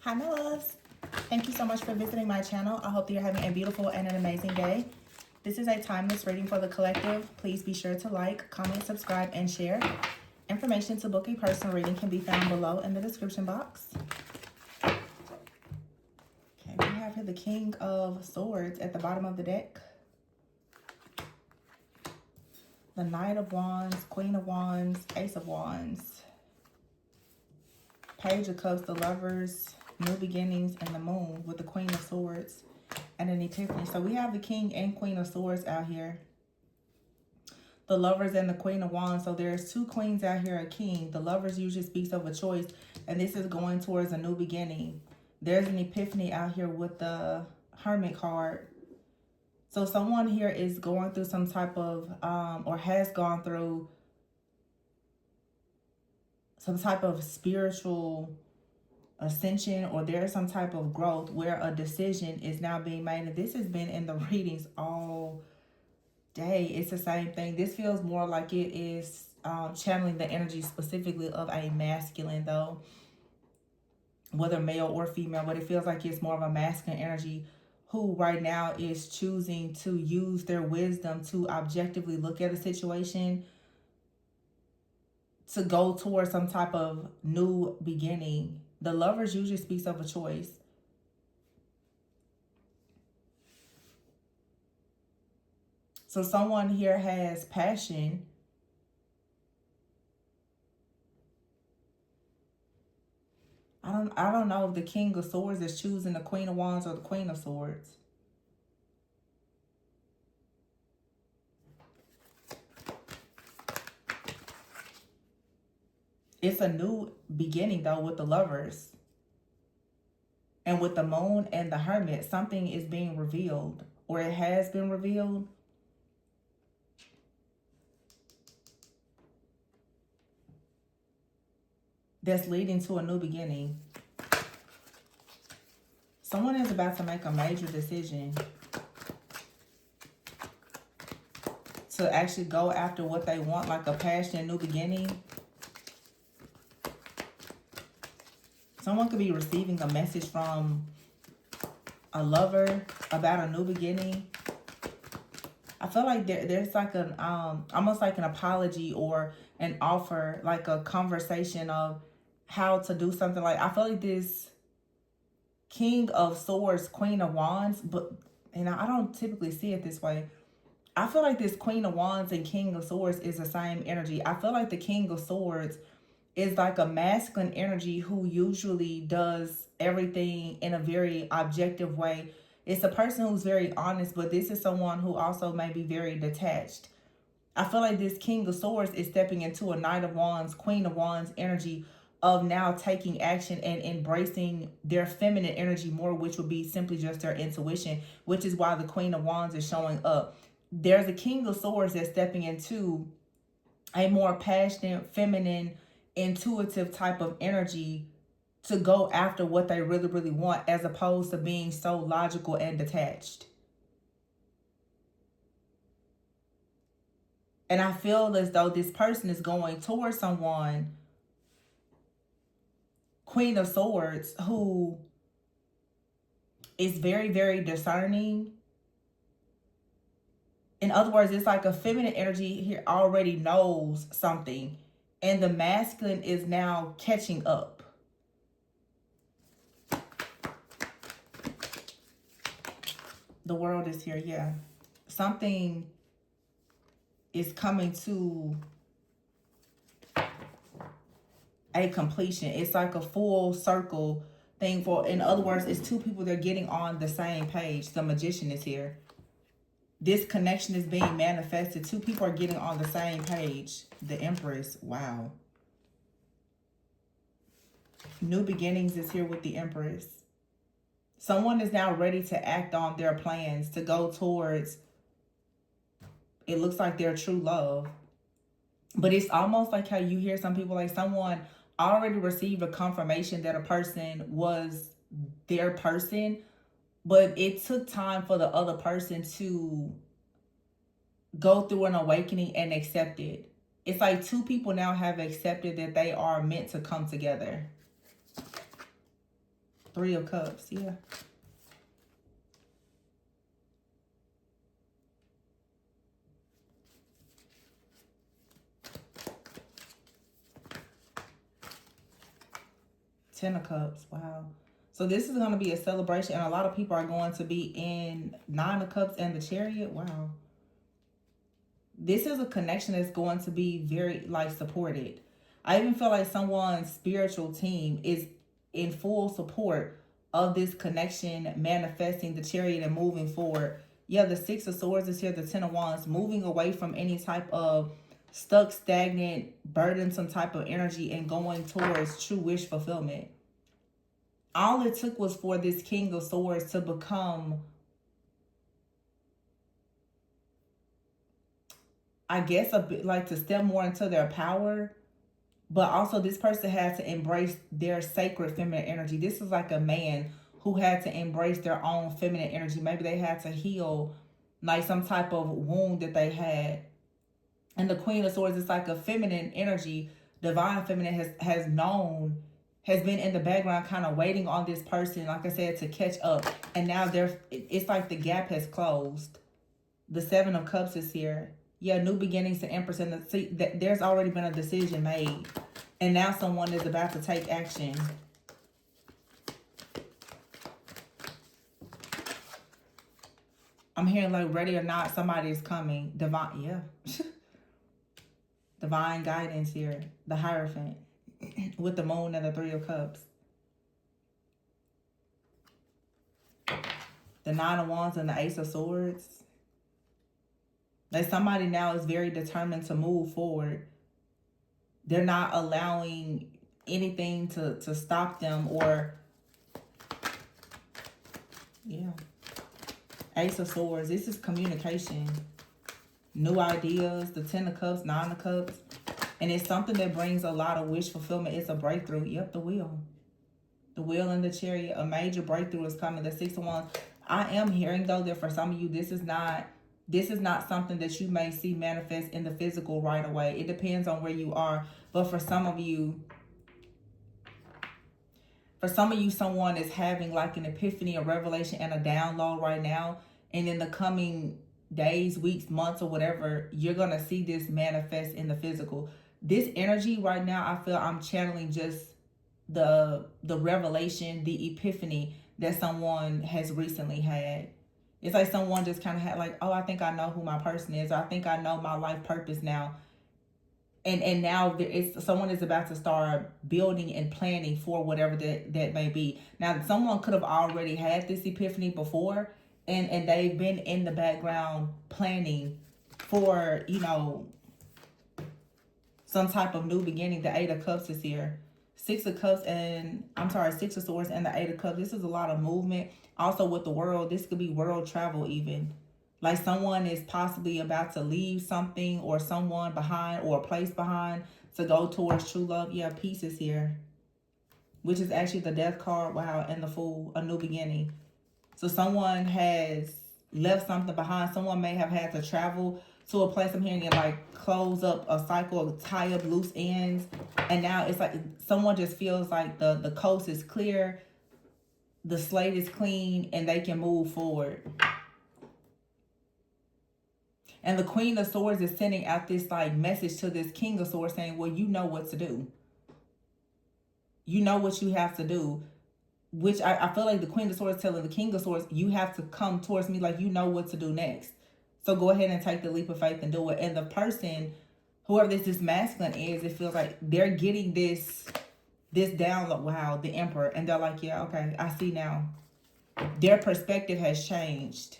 Hi, my loves. Thank you so much for visiting my channel. I hope that you're having a beautiful and an amazing day. This is a timeless reading for the collective. Please be sure to like, comment, subscribe, and share. Information to book a personal reading can be found below in the description box. Okay, we have here the King of Swords at the bottom of the deck. The Knight of Wands, Queen of Wands, Ace of Wands. Page of Cups, the Lovers, New Beginnings, and the Moon with the Queen of Swords and an Epiphany. So we have the King and Queen of Swords out here. The Lovers and the Queen of Wands. So there's two queens out here, a king. The Lovers usually speaks of a choice, and this is going towards a new beginning. There's an Epiphany out here with the Hermit card. So someone here is going through some type of, or has gone through some type of spiritual ascension, or there's some type of growth where a decision is now being made. And this has been in the readings all day. It's the same thing. This feels more like it is channeling the energy specifically of a masculine, though, whether male or female, but it feels like it's more of a masculine energy who right now is choosing to use their wisdom to objectively look at a situation, to go towards some type of new beginning. The Lovers usually speaks of a choice. So someone here has passion. I don't know if the King of Swords is choosing the Queen of Wands or the Queen of Swords. It's a new beginning, though, with the Lovers. And with the Moon and the Hermit, something is being revealed, or it has been revealed. That's leading to a new beginning. Someone is about to make a major decision to actually go after what they want, like a passionate new beginning. Someone could be receiving a message from a lover about a new beginning. I feel like there's like an almost like an apology or an offer, like a conversation of how to do something. Like, I feel like this King of Swords, Queen of Wands, and I don't typically see it this way. I feel like this Queen of Wands and King of Swords is the same energy. I feel like the King of Swords is like a masculine energy who usually does everything in a very objective way. It's a person who's very honest, but this is someone who also may be very detached. I feel like this King of Swords is stepping into a Knight of Wands, Queen of Wands energy of now taking action and embracing their feminine energy more, which would be simply just their intuition, which is why the Queen of Wands is showing up. There's a King of Swords that's stepping into a more passionate, feminine, intuitive type of energy to go after what they really, really want, as opposed to being so logical and detached. And I feel as though this person is going towards someone, Queen of Swords, who is very, very discerning. In other words, it's like a feminine energy here already knows something, and the masculine is now catching up. The World is here, yeah. Something is coming to a completion. It's like a full circle thing. In other words, it's two people that are getting on the same page. The Magician is here. This connection is being manifested. Two people are getting on the same page. The Empress, wow. New Beginnings is here with the Empress. Someone is now ready to act on their plans to go towards, it looks like, their true love. But it's almost like how you hear some people, like someone already received a confirmation that a person was their person, but it took time for the other person to go through an awakening and accept it. It's like two people now have accepted that they are meant to come together. Three of Cups, yeah. Ten of Cups, wow. So this is going to be a celebration, and a lot of people are going to be in Nine of Cups and the Chariot. Wow. This is a connection that's going to be very, like, supported. I even feel like someone's spiritual team is in full support of this connection, manifesting the Chariot and moving forward. Yeah, the Six of Swords is here, the Ten of Wands, moving away from any type of stuck, stagnant, burdensome type of energy and going towards true wish fulfillment. All it took was for this King of Swords to become, I guess, a bit like to step more into their power. But also this person had to embrace their sacred feminine energy. This is like a man who had to embrace their own feminine energy. Maybe they had to heal like some type of wound that they had. And the Queen of Swords is like a feminine energy. Divine feminine has been in the background kind of waiting on this person, like I said, to catch up. And now it's like the gap has closed. The Seven of Cups is here. Yeah, new beginnings to Empress. And there's already been a decision made. And now someone is about to take action. I'm hearing like ready or not, somebody is coming. Divine, yeah. Divine guidance here. The Hierophant. With the Moon and the Three of Cups. The Nine of Wands and the Ace of Swords. Like somebody now is very determined to move forward. They're not allowing anything to stop them or, yeah. Ace of Swords. This is communication. New ideas. The Ten of Cups, Nine of Cups. And it's something that brings a lot of wish fulfillment. It's a breakthrough. Yep, the Wheel. The Wheel and the Chariot. A major breakthrough is coming. The Six of Wands. I am hearing, though, that for some of you, this is not something that you may see manifest in the physical right away. It depends on where you are. But for some of you, someone is having like an epiphany, a revelation, and a download right now. And in the coming days, weeks, months, or whatever, you're going to see this manifest in the physical. This energy right now, I feel I'm channeling just the revelation, the epiphany that someone has recently had. It's like someone just kind of had like, oh, I think I know who my person is. Or I think I know my life purpose now. And now someone is about to start building and planning for whatever that may be. Now, someone could have already had this epiphany before, and they've been in the background planning for, you know, some type of new beginning. The Eight of Cups is here. Six of Swords and the Eight of Cups. This is a lot of movement. Also with the world, this could be world travel even. Like someone is possibly about to leave something or someone behind or a place behind to go towards true love. Yeah, Peace is here. Which is actually the Death card. Wow, and the Fool, a new beginning. So someone has left something behind. Someone may have had to travel to a place, I'm hearing it, like close up a cycle, tie up loose ends. And now it's like someone just feels like the coast is clear, the slate is clean, and they can move forward. And the Queen of Swords is sending out this like message to this King of Swords saying, well, you know what to do. You know what you have to do. Which I feel like the Queen of Swords telling the King of Swords, you have to come towards me, like you know what to do next. So go ahead and take the leap of faith and do it. And the person, whoever this masculine is, it feels like they're getting this download. Wow, the Emperor. And they're like, yeah, okay, I see now. Their perspective has changed.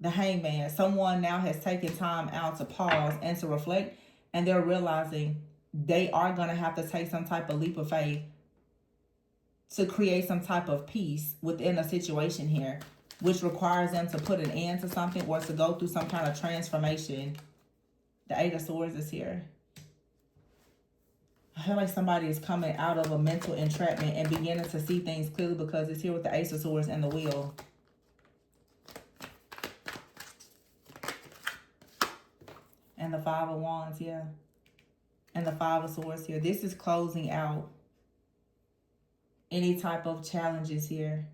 The Hangman. Someone now has taken time out to pause and to reflect. And they're realizing they are going to have to take some type of leap of faith to create some type of peace within a situation here, which requires them to put an end to something or to go through some kind of transformation. The Eight of Swords is here. I feel like somebody is coming out of a mental entrapment and beginning to see things clearly because it's here with the Ace of Swords and the Wheel. And the Five of Wands, yeah. And the Five of Swords here. This is closing out. any type of challenges here.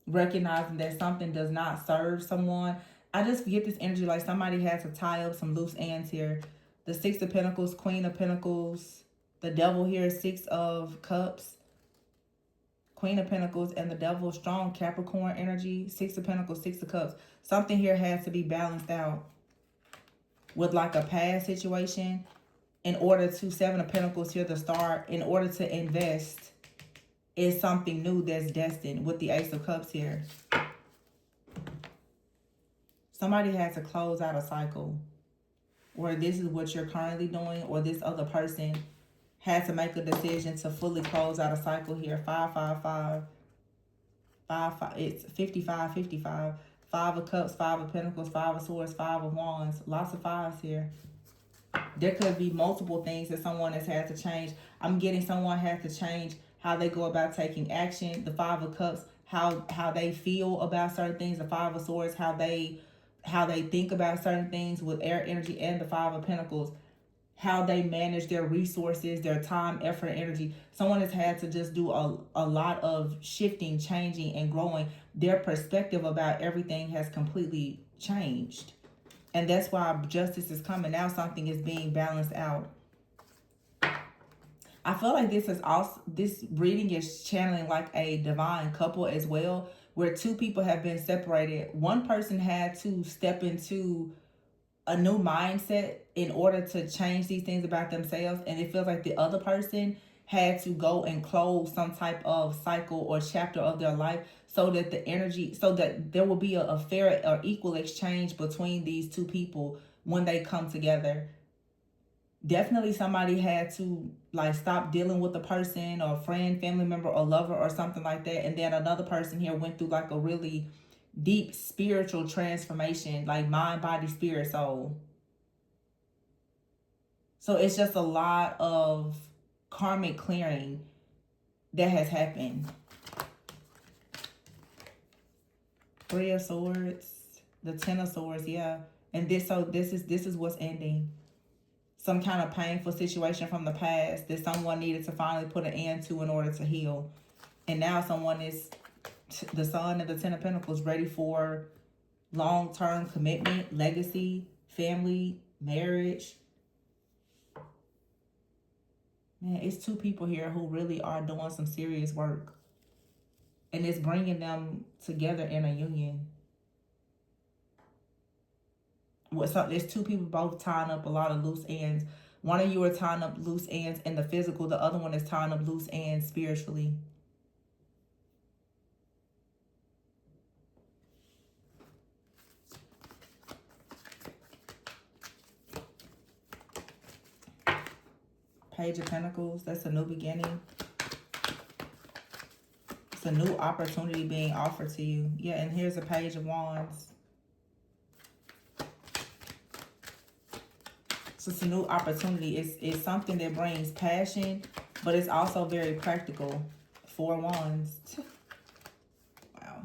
Recognizing that something does not serve someone. I just get this energy like somebody had to tie up some loose ends here. The Six of Pentacles, Queen of Pentacles, the Devil here, Six of Cups, Queen of Pentacles, and the Devil, strong Capricorn energy, Six of Pentacles, Six of Cups. Something here has to be balanced out with like a past situation in order to, Seven of Pentacles here, the Star, in order to invest in something new that's destined with the Ace of Cups here. Somebody had to close out a cycle, or this is what you're currently doing, or this other person had to make a decision to fully close out a cycle here. 5, 5, 5. 5, 5. It's 55, 55. 5 of Cups, 5 of Pentacles, 5 of Swords, 5 of Wands. Lots of fives here. There could be multiple things that someone has had to change. I'm getting someone had to change how they go about taking action. The 5 of Cups, how they feel about certain things. The 5 of Swords, how they think about certain things with air energy, and the 5 of Pentacles, how they manage their resources, their time, effort, energy. Someone has had to just do a lot of shifting, changing, and growing. Their perspective about everything has completely changed. And that's why justice is coming. Now something is being balanced out. I feel like this reading is channeling like a divine couple as well, where two people have been separated. One person had to step into a new mindset in order to change these things about themselves, and it feels like the other person had to go and close some type of cycle or chapter of their life, so that the energy, so that there will be a fair or equal exchange between these two people when they come together. Definitely somebody had to like stop dealing with a person or friend, family member, or lover or something like that. And then another person here went through like a really deep spiritual transformation, like mind, body, spirit, soul. So it's just a lot of karmic clearing that has happened. 3 of Swords, the 10 of Swords, yeah. And this is what's ending. Some kind of painful situation from the past that someone needed to finally put an end to in order to heal. And now someone is, the Sun and the 10 of Pentacles, ready for long-term commitment, legacy, family, marriage. Man, it's two people here who really are doing some serious work. And it's bringing them together in a union. So there's two people both tying up a lot of loose ends. One of you are tying up loose ends in the physical. The other one is tying up loose ends spiritually. Page of Pentacles, that's a new beginning. It's a new opportunity being offered to you. Yeah, and here's a Page of Wands. So it's a new opportunity. It's something that brings passion, but it's also very practical. 4 Wands. Wow.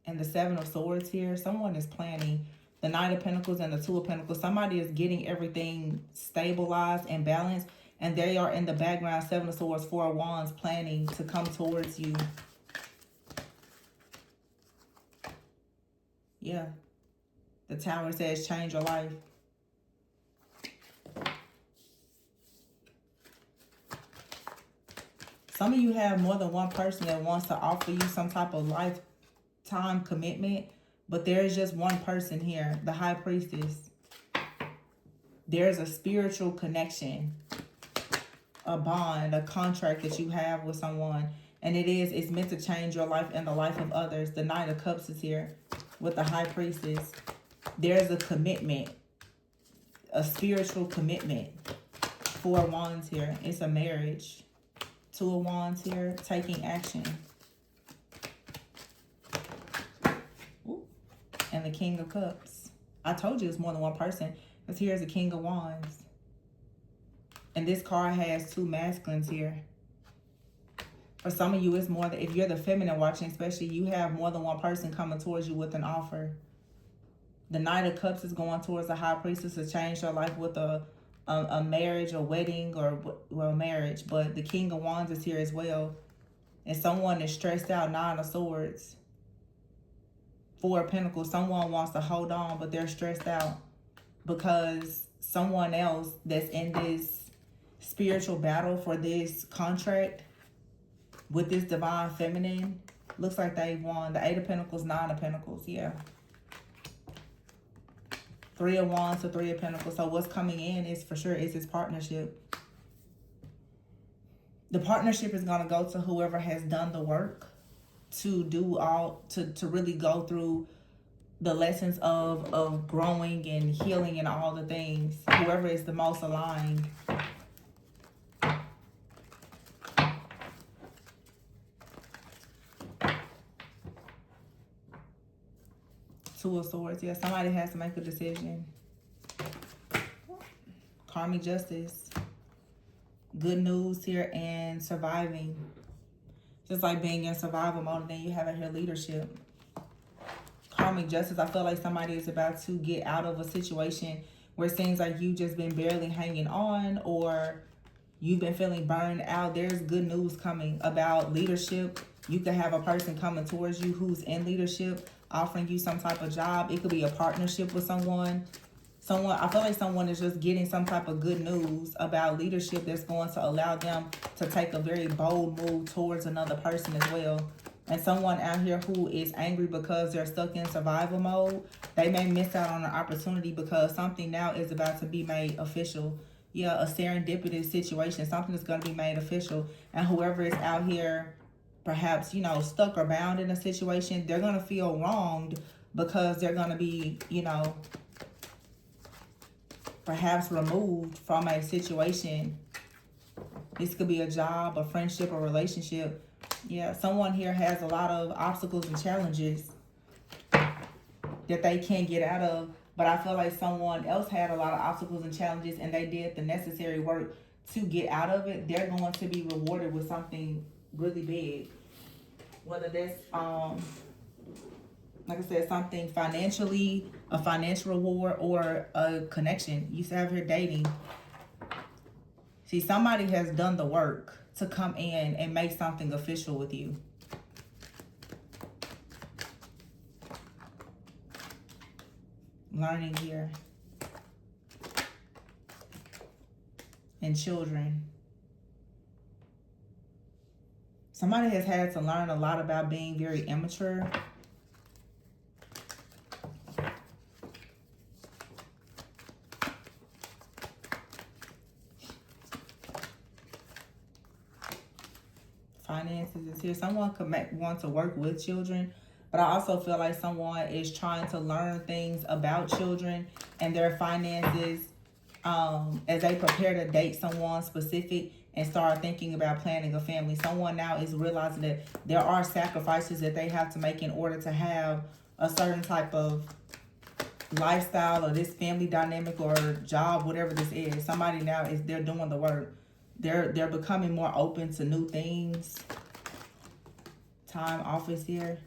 And the 7 of Swords here. Someone is planning. The 9 of Pentacles and the 2 of Pentacles. Somebody is getting everything stabilized and balanced. And they are in the background, 7 of Swords, 4 of Wands, planning to come towards you. Yeah. The Tower says change your life. Some of you have more than one person that wants to offer you some type of lifetime commitment, but there's just one person here, the High Priestess. There's a spiritual connection, a bond, a contract that you have with someone, and it's meant to change your life and the life of others. The Knight of Cups is here with the High Priestess. There's a commitment, a spiritual commitment. 4 Wands here. It's a marriage. 2 of Wands here, taking action. Ooh. And the King of Cups. I told you it's more than one person, because here's the King of Wands. And this card has 2 masculines here. For some of you, it's more that if you're the feminine watching, especially, you have more than one person coming towards you with an offer. The Knight of Cups is going towards the High Priestess to change your life with a a marriage, a wedding, or, well, marriage. But the King of Wands is here as well. And someone is stressed out, Nine of Swords. Four of Pentacles. Someone wants to hold on, but they're stressed out because someone else that's in this spiritual battle for this contract with this divine feminine, looks like they won. The Eight of Pentacles, Nine of Pentacles. Yeah. Three of Wands to Three of Pentacles. So what's coming in is for sure is this partnership. The partnership is going to go to whoever has done the work to do all, to really go through the lessons of growing and healing and all the things. Whoever is the most aligned. Two of Swords. Yeah, somebody has to make a decision. Karmic justice. Good news here and surviving. Just like being in survival mode, and then you have here leadership. Karmic justice. I feel like somebody is about to get out of a situation where it seems like you've just been barely hanging on, or you've been feeling burned out. There's good news coming about leadership. You could have a person coming towards you who's in leadership, offering you some type of job. It could be a partnership with someone. I feel like someone is just getting some type of good news about leadership that's going to allow them to take a very bold move towards another person as well. And someone out here who is angry because they're stuck in survival mode, they may miss out on an opportunity because something now is about to be made official. Yeah, a serendipitous situation, something that's going to be made official. And whoever is out here perhaps, you know, stuck or bound in a situation, they're going to feel wronged because they're going to be, you know, perhaps removed from a situation. This could be a job, a friendship, a relationship. Yeah, someone here has a lot of obstacles and challenges that they can't get out of. But I feel like someone else had a lot of obstacles and challenges and they did the necessary work to get out of it. They're going to be rewarded with something really big. Whether that's, like I said, something financially, a financial reward, or a connection. You used to have her dating. See, somebody has done the work to come in and make something official with you. Learning here. And children. Somebody has had to learn a lot about being very immature. Finances is here. Someone could want to work with children, but I also feel like someone is trying to learn things about children and their finances as they prepare to date someone specific and start thinking about planning a family. Someone now is realizing that there are sacrifices that they have to make in order to have a certain type of lifestyle or this family dynamic or job, whatever this is. Somebody now they're doing the work. They're becoming more open to new things. Time, office here.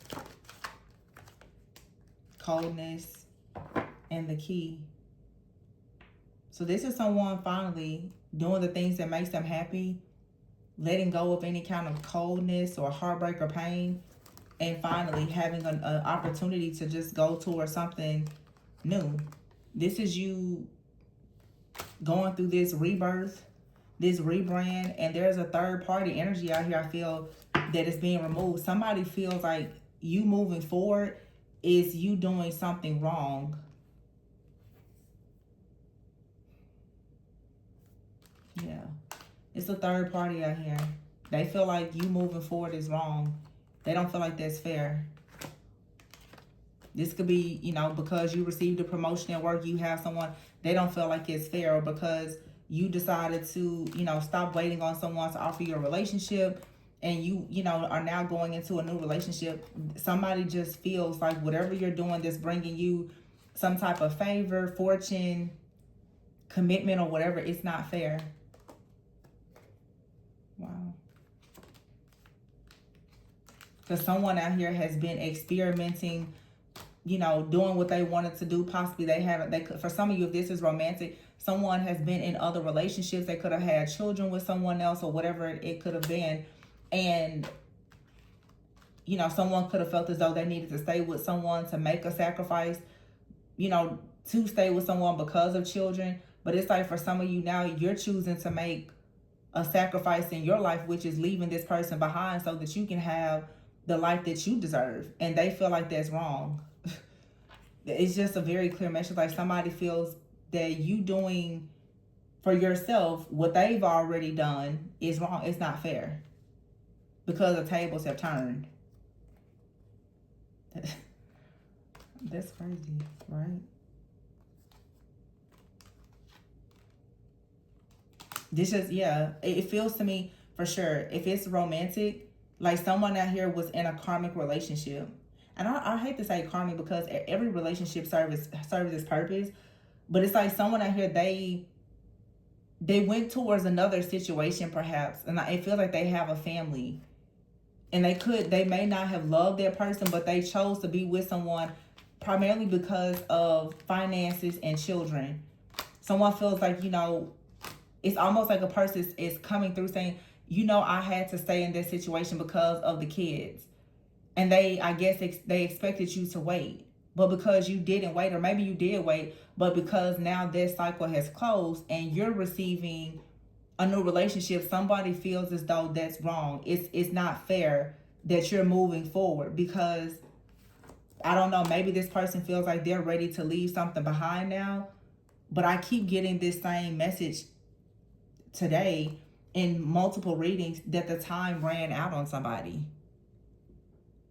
Coldness. And the key. So this is someone finally doing the things that makes them happy. Letting go of any kind of coldness or heartbreak or pain. And finally having an opportunity to just go towards something new. This is you going through this rebirth, this rebrand, and there's a third party energy out here. I feel that is being removed. Somebody feels like you moving forward is you doing something wrong. Yeah, it's a third party out here. They feel like you moving forward is wrong. They don't feel like that's fair. This could be, you know, because you received a promotion at work, you have someone, they don't feel like it's fair, or because you decided to, you know, stop waiting on someone to offer you a relationship and you know, are now going into a new relationship. Somebody just feels like whatever you're doing that's bringing you some type of favor, fortune, commitment, or whatever, it's not fair. Wow. Because someone out here has been experimenting, you know, doing what they wanted to do. Possibly for some of you, if this is romantic, Someone has been in other relationships. They could have had children with someone else or whatever it could have been. And, you know, someone could have felt as though they needed to stay with someone to make a sacrifice, you know, to stay with someone because of children. But it's like for some of you now, you're choosing to make a sacrifice in your life, which is leaving this person behind so that you can have the life that you deserve. And they feel like that's wrong. It's just a very clear message. Like somebody feels that you doing for yourself what they've already done is wrong. It's not fair because the tables have turned. That's crazy, right? This is, yeah, it feels to me for sure. If it's romantic, like someone out here was in a karmic relationship. And I hate to say karmic because every relationship serves its purpose. But it's like someone out here, they went towards another situation perhaps. And it feels like they have a family. And they may not have loved that person, but they chose to be with someone primarily because of finances and children. Someone feels like, you know, it's almost like a person is coming through saying, you know, I had to stay in this situation because of the kids. And I guess they expected you to wait. But because you didn't wait, or maybe you did wait, but because now this cycle has closed and you're receiving a new relationship, somebody feels as though that's wrong. It's not fair that you're moving forward because, I don't know, maybe this person feels like they're ready to leave something behind now. But I keep getting this same message today in multiple readings that the time ran out on somebody.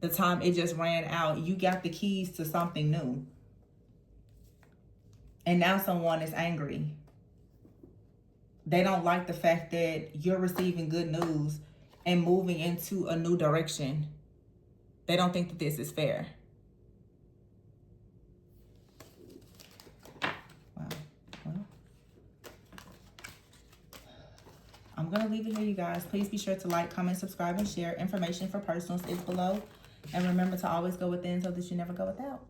The time, it just ran out. You got the keys to something new. And now someone is angry. They don't like the fact that you're receiving good news and moving into a new direction. They don't think that this is fair. Wow. Well, I'm going to leave it here, you guys. Please be sure to like, comment, subscribe, and share. Information for personals is below. And remember to always go within so that you never go without.